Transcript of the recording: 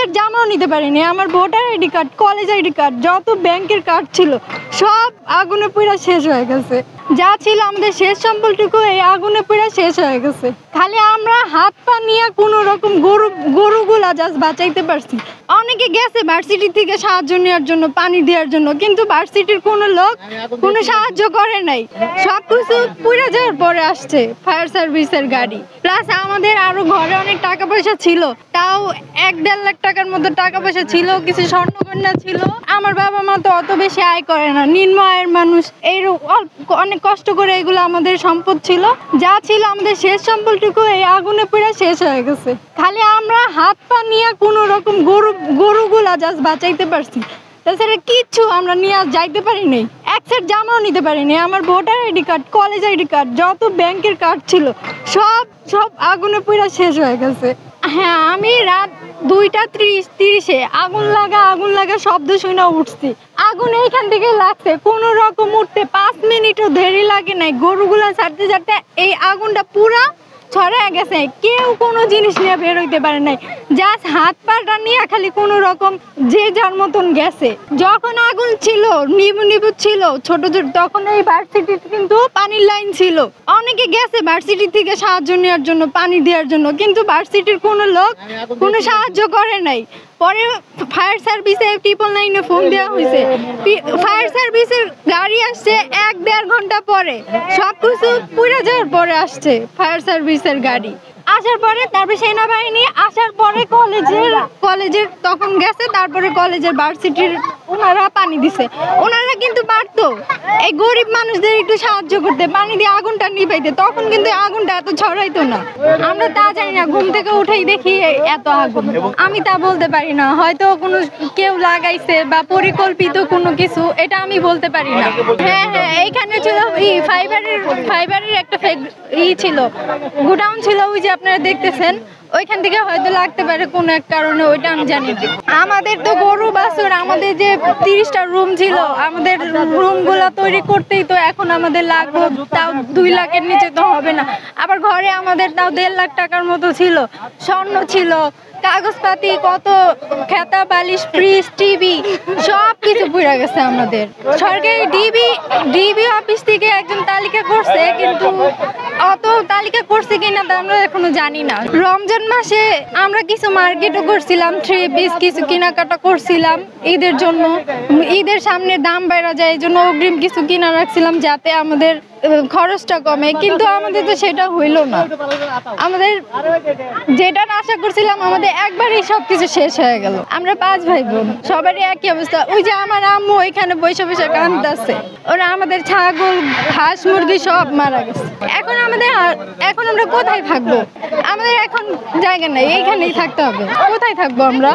Set জামাও নিতে পারিনি। আমার voter ID card, college ID card, যত ব্যাংকের কার্ড ছিল সব আগুনে পুড়ে শেষ হয়ে গেছে। যা ছিল আমাদের শেষ সম্বলটুকু এই আগুনে পুড়ে শেষ হয়ে গেছে। খালি আমরা হাত পা নিয়ে কোনো রকম গরুগুলা জাস্ট বাঁচাইতে পারছি। অনেকে গেছে ভার্সিটি থেকে সাহায্য নেওয়ার জন্য, পানি দেওয়ার জন্য, কিন্তু ভার্সিটির কোনো লোক কোনো সাহায্য করে নাই। সবকিছু পুড়ে যাওয়ার পরে আসছে ফায়ার সার্ভিসের গাড়ি। প্লাস আমাদের আরো ঘরে অনেক টাকা পয়সা ছিল, তাও 1-1.5 লাখ টাকার মতো টাকা পয়সা ছিল, কিছু স্বর্ণকন্যা ছিল। আমার বাবা মা তো অত বেশি আয় করে না, নিম্ন আয়ের মানুষ। এই অনেক কষ্ট করে এগুলো আমাদের সম্পদ ছিল। যা ছিল আমাদের শেষ সম্বলটুকু এই আগুনে পুড়ে শেষ হয়ে গেছে। খালি আমরা হাত পা নিয়ে কোনো রকম গরুগুলা জাস্ট বাঁচাইতে পারছি। তাছাড়া কিচ্ছু আমরা নিয়ে যাইতে পারি নাই। এক সেট জামাও নিতে পারিনি। আমার voter ID card, college ID card, যত ব্যাংকের কার্ড ছিল সব আগুনে পুড়ে শেষ হয়ে গেছে। হ্যাঁ, আমি রাত 2:30 আগুন লাগা শব্দ শুনে উঠছি। আগুন এইখান থেকে লাগছে, কোনো রকম উঠতে 5 মিনিটও দেরি লাগে নাই। গরুগুলা ছাড়তে ছাড়তে এই আগুনটা পুরা ছড়ায় গেছে। কেউ কোনো জিনিস নিয়ে বের হইতে পারে নাই, জাস্ট হাত পাটা নিয়ে খালি কোনো রকম যে যার মতন গেছে। যখন আগুন ছিল নিবু ছিল ছোট ছোট, তখন এই ভার্সিটি কিন্তু পানির লাইন ছিল। অনেকে গেছে ভার্সিটি থেকে সাহায্য নেওয়ার জন্য, পানি দেওয়ার জন্য, কিন্তু ভার্সিটির কোনো লোক কোনো সাহায্য করে নাই। পরে ফায়ার সার্ভিসে 999 ফোন দেওয়া হয়েছে। ফায়ার সার্ভিসের গাড়ি আসছে 1-1.5 ঘন্টা পরে। সবকিছু পুড়ে যাওয়ার পরে আসছে ফায়ার সার্ভিসের গাড়ি। আসার পরে তারপরে সেনাবাহিনী আসার পরে কলেজের তখন গেছে। তারপরে কলেজের ভার্সিটির ওনারা পানি দিছে। ওনারা কিন্তু পারতো এই গরিব মানুষদের একটু সাহায্য করতে, পানি দিয়ে আগুনটা নিভাইতে। তখন কিন্তু আগুনটা এত ছড়াইতো না। আমরা তা জানি না, ঘুম থেকে উঠেই দেখি এত আগুন। আমি তা বলতে পারি না, হয়তো কোনো কেউ লাগাইছে বা পরিকল্পিত কোনো কিছু, এটা আমি বলতে পারি না। হ্যাঁ, এইখানে ছিল ফাইবারের একটা ছিল, গোডাউন ছিল, ওই যে আপনারা দেখতেছেন, ওইখান থেকে হয়তো লাগতে পারে কোনো এক কারণে, ওইটা আমি জানি না। আমাদের তো গরু বাছুর, আমাদের যে 30টা রুম ছিল, আমাদের রুমগুলো তৈরি করতেই তো এখন আমাদের লাগবে তাও 2 লাখের নিচে তো হবে না। আবার ঘরে আমাদের তাও 1.5 লাখ টাকার মতো ছিল, স্বর্ণ ছিল, কাগজপাতি, কত খেতা বালিশ, ফ্রিজ, টিভি, সব কিছু পুড়ে গেছে আমাদের। সরকারি ডিবি অফিস থেকে একজন তালিকা করছে, কিন্তু অত তালিকা করছে কিনা তা আমরা এখনো জানি না। রমজান মাসে আমরা কিছু মার্কেটও করছিলাম, 3 পিস কিছু কেনাকাটা করছিলাম ঈদের জন্য। ঈদের সামনে দাম বেড়ে যায়, এই জন্য অগ্রিম কিছু কিনা রাখছিলাম যাতে আমাদের খরচটা কমে, কিন্তু আমাদের তো সেটা হইল না। আমাদের যেটা আশা করছিলাম আমাদের একবারই সবকিছু শেষ হয়ে গেল। আমরা 5 ভাই বোন, সবারই একই অবস্থা। ওই যে আমার আম্মু ওইখানে বসে কাঁদতেছে, ওরা আমাদের ছাগল, হাঁস, মুরগি সব মারা গেছে। এখন আমরা কোথায় থাকবো? আমাদের এখন জায়গা নেই, এইখানেই থাকতে হবে। কোথায় থাকবো আমরা?